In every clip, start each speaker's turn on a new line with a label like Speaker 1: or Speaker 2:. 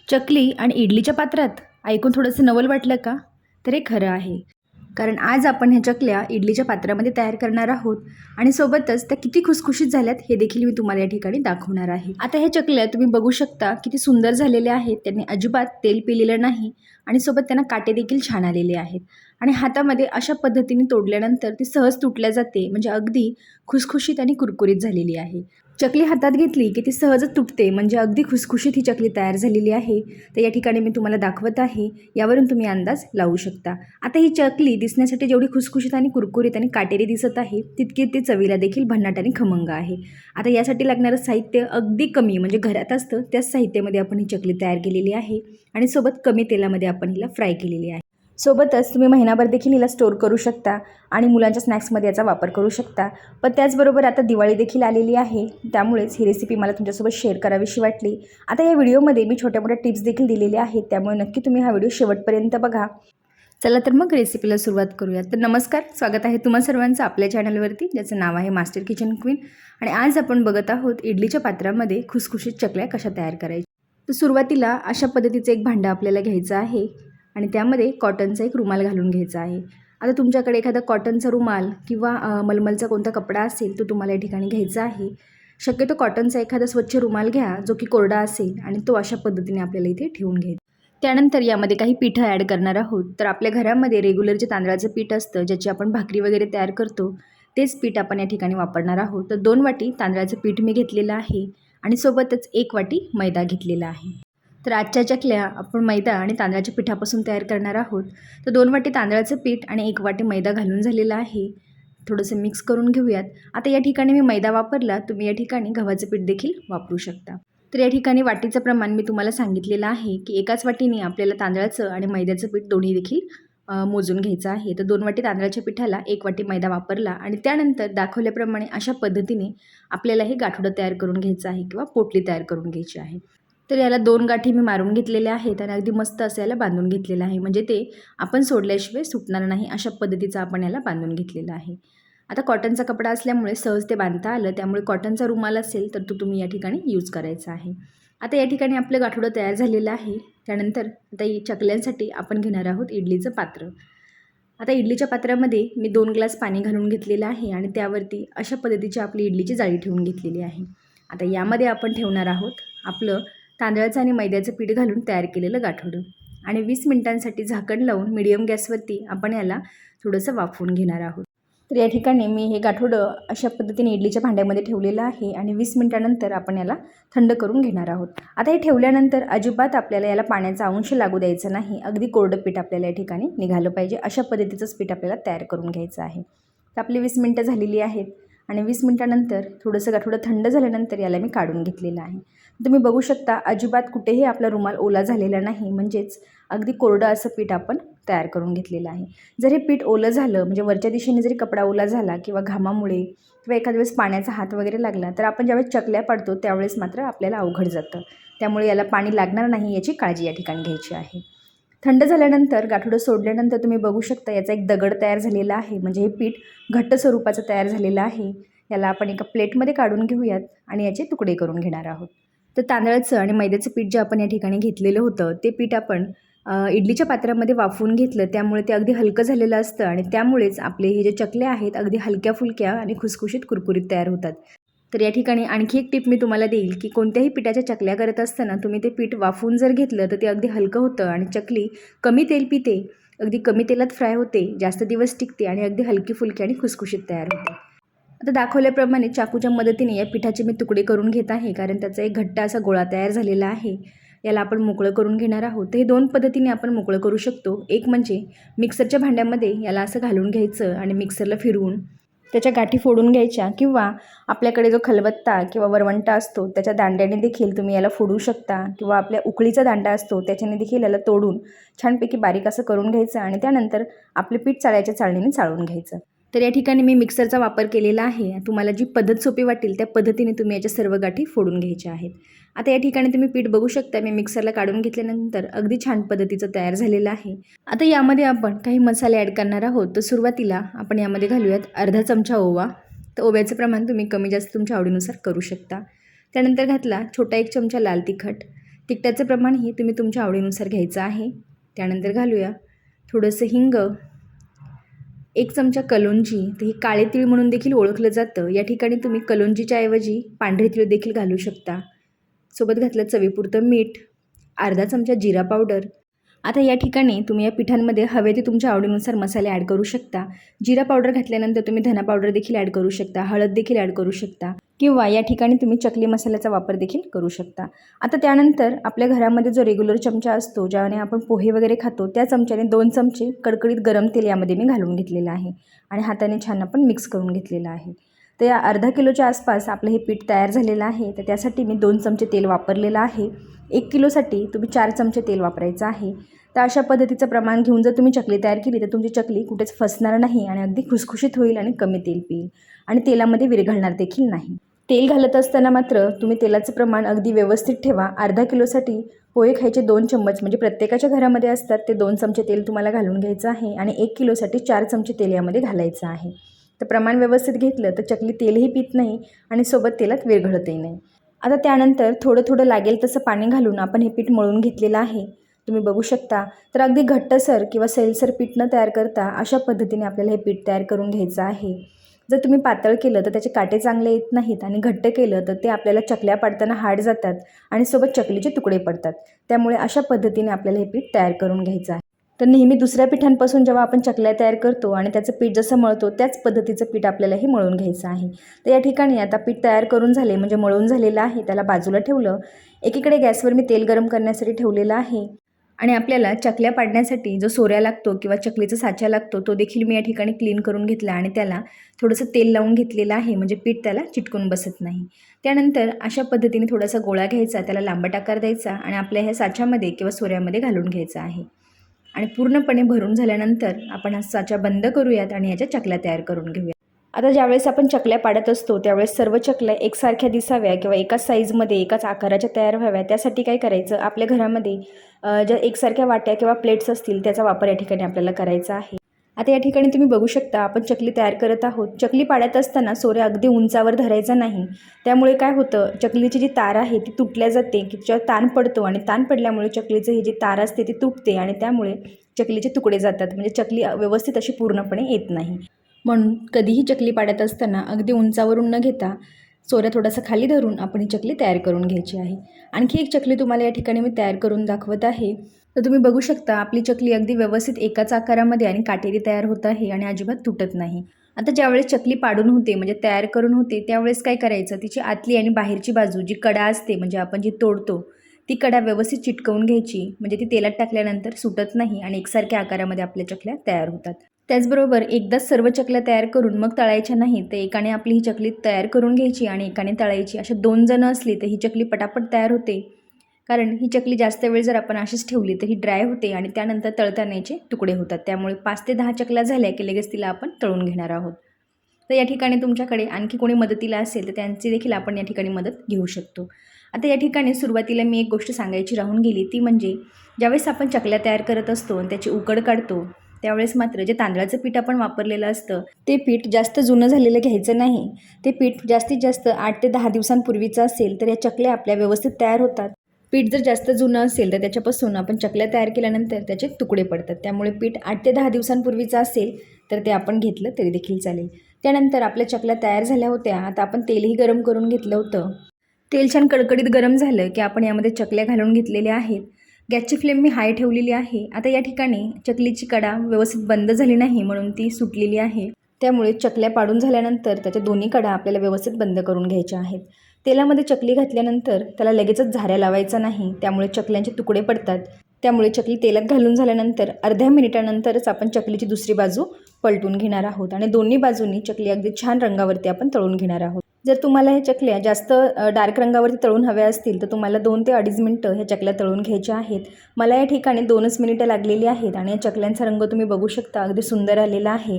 Speaker 1: चकली आणि इडलीच्या पात्रात ऐकून थोडंसं नवल वाटलं का? तर हे खरं आहे. कारण आज आपण ह्या चकल्या इडलीच्या पात्रामध्ये तयार करणार आहोत आणि सोबतच त्या किती खुसखुशीत झाल्यात हे देखील मी तुम्हाला या ठिकाणी दाखवणार आहे. आता ह्या चकल्या तुम्ही बघू शकता किती सुंदर झालेल्या आहेत. त्यांनी अजिबात तेल पिलेलं नाही आणि सोबत त्यांना काटे देखील छान आलेले आहेत. आणि हातामध्ये अशा पद्धतीने तोडल्यानंतर ती सहज तुटल्या जाते, म्हणजे अगदी खुसखुशीत आणि कुरकुरीत झालेली आहे. चकली हातात घेतली की ती सहजच तुटते, म्हणजे अगदी खुसखुशीत ही चकली तयार झालेली आहे. तर या ठिकाणी मी तुम्हाला दाखवत आहे, यावरून तुम्ही अंदाज लावू शकता. आता ही चकली दिसण्यासाठी जेवढी खुसखुशीत आणि कुरकुरीत आणि काटेरी दिसत आहे, तितकी ती चवीला देखील भन्नाट आणि खमंग आहे. आता यासाठी लागणारं साहित्य अगदी कमी, म्हणजे घरात असतं त्याच साहित्यामध्ये आपण ही चकली तयार केलेली आहे आणि सोबत कमी तेलामध्ये आपण हिला फ्राय केलेली आहे. सोबतच तुम्ही महिनाभर देखील हिला स्टोअर करू शकता आणि मुलांच्या स्नॅक्समध्ये याचा वापर करू शकता. पण त्याचबरोबर आता दिवाळी देखील आलेली आहे, त्यामुळेच ही रेसिपी मला तुमच्यासोबत शेअर करावीशी वाटली. आता या व्हिडिओमध्ये मी छोट्या मोठ्या टिप्स देखील दिलेल्या आहेत, त्यामुळे नक्की तुम्ही हा व्हिडिओ शेवटपर्यंत बघा. चला तर मग रेसिपीला सुरुवात करूया. तर नमस्कार, स्वागत आहे तुम्हा सर्वांचं आपल्या चॅनलवरती, ज्याचं नाव आहे मास्टर किचन क्वीन. आणि आज आपण बघत आहोत इडलीच्या पात्रामध्ये खुसखुशीत चकल्या कशा तयार करायच्या. तर सुरुवातीला अशा पद्धतीचं एक भांडं आपल्याला घ्यायचं आहे आणि त्यामध्ये कॉटनचा एक रुमाल घालून घ्यायचा आहे. आता तुमच्याकडे एखादा कॉटनचा रुमाल किंवा मलमलचा कोणता कपडा असेल तो तुम्हाला या ठिकाणी घ्यायचा आहे. शक्यतो कॉटनचा एखादा स्वच्छ रुमाल घ्या जो की कोरडा असेल आणि तो अशा पद्धतीने आपल्याला इथे ठेवून घ्यायचा. त्यानंतर यामध्ये काही पिठं ॲड करणार आहोत. तर आपल्या घरामध्ये रेग्युलर जे तांदळाचं पीठ असतं, ज्याची आपण भाकरी वगैरे तयार करतो, तेच पीठ आपण या ठिकाणी वापरणार आहोत. तर 2 वाटी तांदळाचं पीठ मी घेतलेलं आहे आणि सोबतच 1 वाटी मैदा घेतलेला आहे. तर आजच्या चकल्या आपण मैदा आणि तांदळाच्या पिठापासून तयार करणार आहोत. तर 2 वाटी तांदळाचं पीठ आणि 1 वाटी मैदा घालून झालेलं आहे. थोडंसं मिक्स करून घेऊयात. आता या ठिकाणी मी मैदा वापरला, तुम्ही या ठिकाणी गव्हाचं पीठ देखील वापरू शकता. तर या ठिकाणी वाटीचं प्रमाण मी तुम्हाला सांगितलेलं आहे की एकाच वाटीने आपल्याला तांदळाचं आणि मैद्याचं पीठ दोन्ही देखील मोजून घ्यायचं आहे. तर 2 वाटी तांदळाच्या पिठाला 1 वाटी मैदा वापरला आणि त्यानंतर दाखवल्याप्रमाणे अशा पद्धतीने आपल्याला हे गाठोडं तयार करून घ्यायचं आहे किंवा पोटली तयार करून घ्यायची आहे. तर याला 2 गाठी मी मारून घेतलेल्या आहेत आणि अगदी मस्त असं याला बांधून घेतलेलं आहे, म्हणजे ते आपण सोडल्याशिवाय सुटणार नाही अशा पद्धतीचं आपण याला बांधून घेतलेलं आहे. आता कॉटनचा कपडा असल्यामुळे सहज ते बांधता आलं, त्यामुळे कॉटनचा रुमाल असेल तर तो तुम्ही या ठिकाणी यूज करायचा आहे. आता या ठिकाणी आपलं गाठोडं तयार झालेलं आहे. त्यानंतर आता चकल्यांसाठी आपण घेणार आहोत इडलीचं पात्र. आता इडलीच्या पात्रामध्ये मी 2 ग्लास पाणी घालून घेतलेलं आहे आणि त्यावरती अशा पद्धतीची आपली इडलीची जाळी ठेवून घेतलेली आहे. आता यामध्ये आपण ठेवणार आहोत आपलं तांदळाचं आणि मैद्याचं पीठ घालून तयार केलेलं गाठोडं आणि 20 मिनिटांसाठी झाकण लावून मीडियम गॅसवरती आपण याला थोडंसं वाफवून घेणार आहोत. तर या ठिकाणी मी हे गाठोडं अशा पद्धतीने इडलीच्या भांड्यामध्ये ठेवलेलं आहे आणि 20 मिनिटानंतर आपण याला थंड करून घेणार आहोत. आता हे ठेवल्यानंतर अजिबात आपल्याला याला पाण्याचा अंश लागू द्यायचा नाही. अगदी कोरडं पीठ आपल्याला या ठिकाणी निघालं पाहिजे, अशा पद्धतीचंच पीठ आपल्याला तयार करून घ्यायचं आहे. तर आपली 20 मिनिटं झालेली आहेत आणि 20 मिनिटानंतर थोडंसं गाठोडं थंड झाल्यानंतर याला मी काढून घेतलेलं आहे. तुम्ही बघू शकता अजिबात कुठेही आपला रुमाल ओला झालेला नाही, म्हणजेच अगदी कोरडं असं पीठ आपण तयार करून घेतलेलं आहे. जर हे पीठ ओलं झालं, म्हणजे वरच्या दिशेने जरी कपडा ओला झाला किंवा घामामुळे किंवा एखाद्या वेळेस पाण्याचा हात वगैरे लागला, तर आपण ज्यावेळेस चकल्या पाडतो त्यावेळेस मात्र आपल्याला अवघड जातं. त्यामुळे याला पाणी लागणार नाही याची काळजी या ठिकाणी घ्यायची आहे. थंड झाल्यानंतर गाठोडं सोडल्यानंतर तुम्ही बघू शकता याचा एक दगड तयार झालेला आहे, म्हणजे हे पीठ घट्ट स्वरूपाचं तयार झालेलं आहे. याला आपण एका प्लेटमध्ये काढून घेऊयात आणि याचे तुकडे करून घेणार आहोत. तर तांदळाचं आणि मैद्याचं पीठ जे आपण या ठिकाणी घेतलेलं होतं, ते पीठ आपण इडलीच्या पात्रामध्ये वाफवून घेतलं, त्यामुळे ते अगदी हलकं झालेलं असतं आणि त्यामुळेच आपले हे जे चकल्या आहेत अगदी हलक्या फुलक्या आणि खुसखुशीत कुरकुरीत तयार होतात. तर या ठिकाणी आणखी एक टिप मी तुम्हाला देईल की कोणत्याही पिठाच्या चकल्या करत असताना तुम्ही ते पीठ वाफवून जर घेतलं तर ते अगदी हलकं होतं आणि चकली कमी तेल पिते, अगदी कमी तेलात फ्राय होते, जास्त दिवस टिकते आणि अगदी हलकी फुलकी आणि खुसखुशीत तयार होते. आता दाखवल्याप्रमाणे चाकूच्या मदतीने या पिठाचे मी तुकडे करून घेत आहे, कारण त्याचा एक घट्ट असा गोळा तयार झालेला आहे. याला आपण मोकळं करून घेणार आहोत. तर हे 2 पद्धतीने आपण मोकळं करू शकतो. एक म्हणजे मिक्सरच्या भांड्यामध्ये याला असं घालून घ्यायचं आणि मिक्सरला फिरवून त्याच्या गाठी फोडून घ्यायच्या, किंवा आपल्याकडे जो खलबत्ता किंवा वरवंटा असतो त्याच्या दांड्याने देखील तुम्ही याला फोडू शकता, किंवा आपल्या उकळीचा दांडा असतो त्याच्याने देखील याला तोडून छानपैकी बारीक असं करून घ्यायचं आणि त्यानंतर आपले पीठ चाळायच्या चाळणीने चाळून घ्यायचं. तर या ठिकाणी मी मिक्सरचा वापर केलेला आहे. तुम्हाला जी पद्धत सोपी वाटेल त्या पद्धतीने तुम्ही याच्या सर्व गाठी फोडून घ्यायच्या आहेत. आता या ठिकाणी तुम्ही पीठ बघू शकता, मी मिक्सरला काढून घेतल्यानंतर अगदी छान पद्धतीचं तयार झालेलं आहे. आता यामध्ये आपण काही मसाले ॲड करणार आहोत. तर सुरुवातीला आपण यामध्ये घालूयात अर्धा चमचा ओवा. तर ओव्याचं प्रमाण तुम्ही कमी जास्त तुमच्या आवडीनुसार करू शकता. त्यानंतर घातला छोटा 1 चमचा लाल तिखट, तिखटाचं प्रमाणही तुम्ही तुमच्या आवडीनुसार घ्यायचं आहे. त्यानंतर घालूया थोडंसं हिंग, 1 चमचा कलोंजी, तर ही काळे तीळ म्हणून देखील ओळखलं जातं. या ठिकाणी तुम्ही कलोंजीच्या ऐवजी पांढरे तीळ देखील घालू शकता. सोबत घातलं चवीपुरतं मीठ, अर्धा चमचा जिरा पावडर. आता या ठिकाणी तुम्ही या पिठांमध्ये हवे ते तुमच्या आवडीनुसार मसाले ॲड करू शकता. जिरा पावडर घातल्यानंतर तुम्ही धना पावडर देखील ॲड करू शकता, हळद देखील ॲड करू शकता किंवा या ठिकाणी तुम्ही चकली मसाल्याचा वापर देखील करू शकता. आता त्यानंतर आपल्या घरामध्ये जो रेग्युलर चमचा असतो, ज्याने आपण पोहे वगैरे खातो, त्या चमच्याने 2 चमचे कडकडीत गरम तेल यामध्ये मी घालून घेतलेलं आहे आणि हाताने छान आपण मिक्स करून घेतलेलं आहे. तर या अर्धा किलोच्या आसपास आपलं हे पीठ तयार झालेलं आहे. तर त्यासाठी मी 2 चमचे तेल वापरलेलं आहे. 1 किलोसाठी तुम्ही 4 चमचे तेल वापरायचं आहे. तर अशा पद्धतीचं प्रमाण घेऊन जर तुम्ही चकली तयार केली तर तुमची चकली कुठेच फसणार नाही आणि अगदी खुसखुशीत होईल आणि कमी तेल पिईल आणि तेलामध्ये विरघळणार देखील नाही. तेल घालत असताना मात्र तुम्ही तेलाचं प्रमाण अगदी व्यवस्थित ठेवा. अर्धा किलोसाठी पोहे खायचे 2 चम्मच म्हणजे प्रत्येकाच्या घरामध्ये असतात ते 2 चमचे तेल तुम्हाला घालून घ्यायचं आहे आणि 1 किलोसाठी 4 चमचे तेल यामध्ये घालायचं आहे. तर प्रमाण व्यवस्थित घेतलं तर चकली तेलही पित नाही आणि सोबत तेलात विरघळतही नाही. आता त्यानंतर थोडं थोडं लागेल तसं पाणी घालून आपण हे पीठ मळून घेतलेलं आहे. तुम्ही बघू शकता. तर अगदी घट्टसर किंवा सैलसर पीठ न तयार करता अशा पद्धतीने आपल्याला हे पीठ तयार करून घ्यायचं आहे. जर तुम्ही पातळ केलं तर त्याचे काटे चांगले येत नाहीत आणि घट्ट केलं तर ते आपल्याला चकल्या पाडताना हार्ड जातात आणि सोबत चकलीचे तुकडे पडतात. त्यामुळे अशा पद्धतीने आपल्याला हे पीठ तयार करून घ्यायचं आहे. तर नेहमी दुसऱ्या पिठांपासून जेव्हा आपण चकल्या तयार करतो आणि त्याचं पीठ जसं मळतो त्याच पद्धतीचं पीठ आपल्यालाही मळून घ्यायचं आहे. तर या ठिकाणी आता पीठ तयार करून झाले म्हणजे मळून झालेलं आहे. त्याला बाजूला ठेवलं. एकीकडे गॅसवर मी तेल गरम करण्यासाठी ठेवलेलं आहे आणि आपल्याला चकल्या पाडण्यासाठी जो सोऱ्या लागतो किंवा चकलीचा साचा लागतो तो देखील मी या ठिकाणी क्लीन करून घेतला आणि त्याला थोडंसं तेल लावून घेतलेलं आहे म्हणजे पीठ त्याला चिटकून बसत नाही. त्यानंतर अशा पद्धतीने थोडासा गोळा घ्यायचा, त्याला लांबट आकार द्यायचा आणि आपल्या ह्या साच्यामध्ये किंवा सोऱ्यामध्ये घालून घ्यायचा आहे आणि पूर्णपणे भरून झाल्यानंतर आपण हा साचा बंद करूयात आणि याच्या चकल्या तयार करून घेऊया. आता ज्यावेळेस आपण चकल्या पाडत असतो त्यावेळेस सर्व चकल्या एकसारख्या दिसाव्या किंवा एकाच साईजमध्ये एकाच आकाराच्या तयार व्हाव्या त्यासाठी काय करायचं, आपल्या घरामध्ये ज्या एकसारख्या वाट्या किंवा प्लेट्स असतील त्याचा वापर या ठिकाणी आपल्याला करायचा आहे. आता या ठिकाणी तुम्ही बघू शकता आपण चकली तयार करत आहोत. चकली पाडत असताना सोऱ्या अगदी उंचावर धरायचा नाही. त्यामुळे काय होतं, चकलीची जी तार आहे ती तुटल्या जाते की त्याच्यावर ताण पडतो आणि ताण पडल्यामुळे चकलीचं ही जी तार असते ती तुटते आणि त्यामुळे चकलीचे तुकडे जातात म्हणजे चकली व्यवस्थित अशी पूर्णपणे येत नाही. म्हणून कधीही चकली पाडत असताना अगदी उंचावरून न घेता सोऱ्या थोडासा खाली धरून आपण ही चकली तयार करून घ्यायची आहे. आणखी एक चकली तुम्हाला या ठिकाणी मी तयार करून दाखवत आहे. तर तुम्ही बघू शकता आपली चकली अगदी व्यवस्थित एकाच आकारामध्ये आणि काटेरी तयार होत आहे आणि अजिबात तुटत नाही. आता ज्यावेळेस चकली पाडून होते म्हणजे तयार करून होते त्यावेळेस काय करायचं, तिची आतली आणि बाहेरची बाजू जी कडा असते म्हणजे आपण जी तोडतो ती कडा व्यवस्थित चिटकवून घ्यायची म्हणजे ती तेलात टाकल्यानंतर सुटत नाही आणि एकसारख्या आकारामध्ये आपल्या चकल्या तयार होतात. त्याचबरोबर एकदाच सर्व चकल्या तयार करून मग तळायच्या नाही, तर एकाने आपली ही चकली तयार करून घ्यायची आणि एकाने तळायची. अशा 2 जण असली तर ही चकली पटापट तयार होते. कारण ही चकली जास्त वेळ जर आपण अशीच ठेवली तर ही ड्राय होते आणि त्यानंतर तळताना याचे तुकडे होतात. त्यामुळे 5 ते 10 चकल्या झाल्या की लगेच तिला आपण तळून घेणार आहोत. तर या ठिकाणी तुमच्याकडे आणखी कोणी मदतीला असेल तर त्यांची देखील आपण या ठिकाणी मदत घेऊ शकतो. आता या ठिकाणी सुरुवातीला मी एक गोष्ट सांगायची राहून गेली, ती म्हणजे ज्यावेळेस आपण चकल्या तयार करत असतो आणि त्याची उकड काढतो त्यावेळेस मात्र जे तांदळाचं पीठ आपण वापरलेलं असतं ते पीठ जास्त जुनं झालेलं घ्यायचं नाही. ते पीठ जास्तीत जास्त 8 ते 10 दिवसांपूर्वीचं असेल तर या चकल्या आपल्या व्यवस्थित तयार होतात. पीठ जर जास्त जुनं असेल तर त्याच्यापासून आपण चकल्या तयार केल्यानंतर त्याचे तुकडे पडतात. त्यामुळे पीठ 8 ते 10 दिवसांपूर्वीचं असेल तर ते आपण घेतलं तरी देखील चालेल. त्यानंतर आपल्या चकल्या तयार झाल्या होत्या. आता आपण तेलही गरम करून घेतलं होतं. तेल छान कडकडीत गरम झालं की आपण यामध्ये चकल्या घालून घेतलेल्या आहेत. गॅसची फ्लेम मी हाय ठेवलेली आहे. आता या ठिकाणी चकलीची कडा व्यवस्थित बंद झाली नाही म्हणून ती सुटलेली आहे. त्यामुळे चकल्या पाडून झाल्यानंतर त्याच्या दोन्ही कडा आपल्याला व्यवस्थित बंद करून घ्यायच्या आहेत. तेलामध्ये चकली घातल्यानंतर त्याला लगेचच झाऱ्या लावायचा नाही, त्यामुळे चकल्यांचे तुकडे पडतात. त्यामुळे चकली तेलात घालून झाल्यानंतर अर्ध्या मिनिटानंतरच आपण चकलीची दुसरी बाजू पलटून घेणार आहोत आणि दोन्ही बाजूंनी चकली अगदी छान रंगावरती आपण तळून घेणार आहोत. जर तुम्हाला ह्या चकल्या जास्त डार्क रंगावरती तळून हव्या असतील तर तुम्हाला 2 ते 2.5 मिनिटं ह्या चकल्या तळून घ्यायच्या आहेत. मला या ठिकाणी 2च मिनिटं लागलेली आहेत आणि या चकल्यांचा रंग तुम्ही बघू शकता अगदी सुंदर आलेला आहे.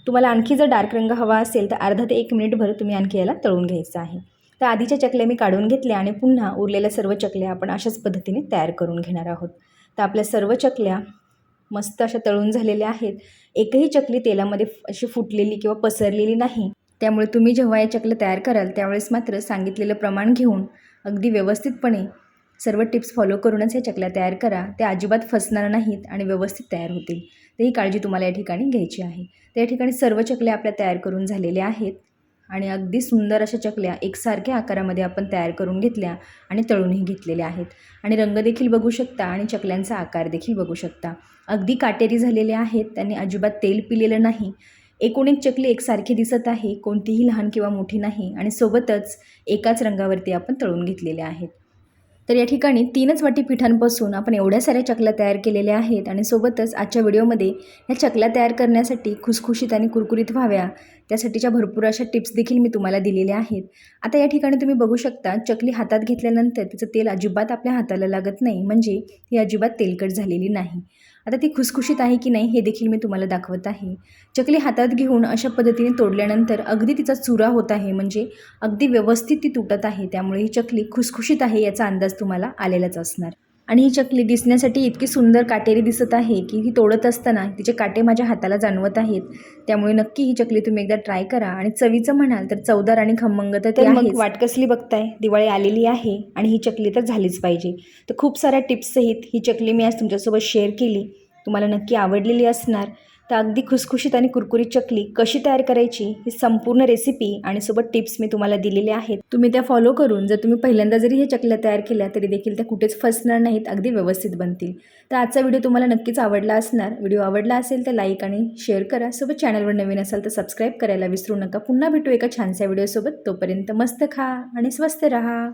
Speaker 1: तुम्हाला आणखी जर डार्क रंग हवा असेल तर अर्धा ते 1 मिनिटभर तुम्ही आणखी याला तळून घ्यायचं आहे. तर आधीच्या चकल्या मी काढून घेतल्या आणि पुन्हा उरलेल्या सर्व चकल्या आपण अशाच पद्धतीने तयार करून घेणार आहोत. तर आपल्या सर्व चकल्या मस्त अशा तळून झालेल्या आहेत. एकही चकली तेलामध्ये अशी फुटलेली किंवा पसरलेली नाही. त्यामुळे तुम्ही जेव्हा या चकल्या तयार कराल त्यावेळेस मात्र सांगितलेलं प्रमाण घेऊन अगदी व्यवस्थितपणे सर्व टिप्स फॉलो करूनच ह्या चकल्या तयार करा. त्या अजिबात फसणार नाहीत आणि व्यवस्थित तयार होतील. तर ही काळजी तुम्हाला या ठिकाणी घ्यायची आहे. तर या ठिकाणी सर्व चकल्या आपल्या तयार करून झालेल्या आहेत आणि अगदी सुंदर अशा चकल्या एकसारख्या आकारामध्ये आपण तयार करून घेतल्या आणि तळूनही घेतलेल्या आहेत. आणि रंग देखील बघू शकता आणि चकल्यांचा आकार देखील बघू शकता. अगदी काटेरी झालेल्या आहेत, त्यांनी अजिबात तेल पिलेलं नाही. एकूण एक चकली एकसारखी दिसत आहे, कोणतीही लहान किंवा मोठी नाही आणि सोबतच एकाच रंगावरती आपण तळून घेतलेल्या आहेत. तर या ठिकाणी 3च वाटी पिठांपासून आपण एवढ्या साऱ्या चकल्या तयार केलेल्या आहेत आणि सोबतच आजच्या व्हिडिओमध्ये ह्या चकल्या तयार करण्यासाठी खुसखुशीत आणि कुरकुरीत व्हाव्या त्यासाठीच्या भरपूर अशा टिप्स देखील मी तुम्हाला दिलेल्या आहेत. आता या ठिकाणी तुम्ही बघू शकता चकली हातात घेतल्यानंतर तिचं तेल अजिबात आपल्या हाताला लागत नाही, म्हणजे ही अजिबात तेलकट झालेली नाही. आता ती खुसखुशीत आहे की नाही हे देखील मी तुम्हाला दाखवत आहे. चकली हातात घेऊन अशा पद्धतीने तोडल्यानंतर अगदी तिचा चुरा होत आहे, म्हणजे अगदी व्यवस्थित ती तुटत आहे. त्यामुळे ही चकली खुसखुशीत आहे याचा अंदाज तुम्हाला आलेलाच असणार. आणि ही चकली दिसण्यासाठी इतकी सुंदर काटेरी दिसत आहे की ही तोडत असताना तिचे काटे माझ्या हाताला जाणवत आहेत. त्यामुळे नक्की ही चकली तुम्ही एकदा ट्राय करा. आणि चवीचं म्हणाल तर चवदार आणि खमंग तर मग वाट कसली बघताय, दिवाळी आलेली आहे आणि ही चकली तर झालीच पाहिजे. तर खूप साऱ्या टिप्ससहित ही चकली मी आज तुमच्यासोबत शेअर केली. तुम्हाला नक्की आवडलेली असणार. तर अगदी खुसखुशीत आणि कुरकुरीत चकली कशी तयार करायची ही संपूर्ण रेसिपी आणि सोबत टिप्स मी तुम्हाला दिलेल्या आहेत. तुम्ही त्या फॉलो करून जर तुम्ही पहिल्यांदा जरी हे चकल्या तयार केल्या तरी देखील त्या कुठेच फसणार नाहीत, अगदी व्यवस्थित बनतील. तर आजचा व्हिडिओ तुम्हाला नक्कीच आवडला असणार. व्हिडिओ आवडला असेल तर लाईक आणि शेअर करा. सोबत चॅनलवर नवीन असाल तर सबस्क्राईब करायला विसरू नका. पुन्हा भेटू एका छानशा व्हिडिओसोबत. तोपर्यंत मस्त खा आणि स्वस्त राहा.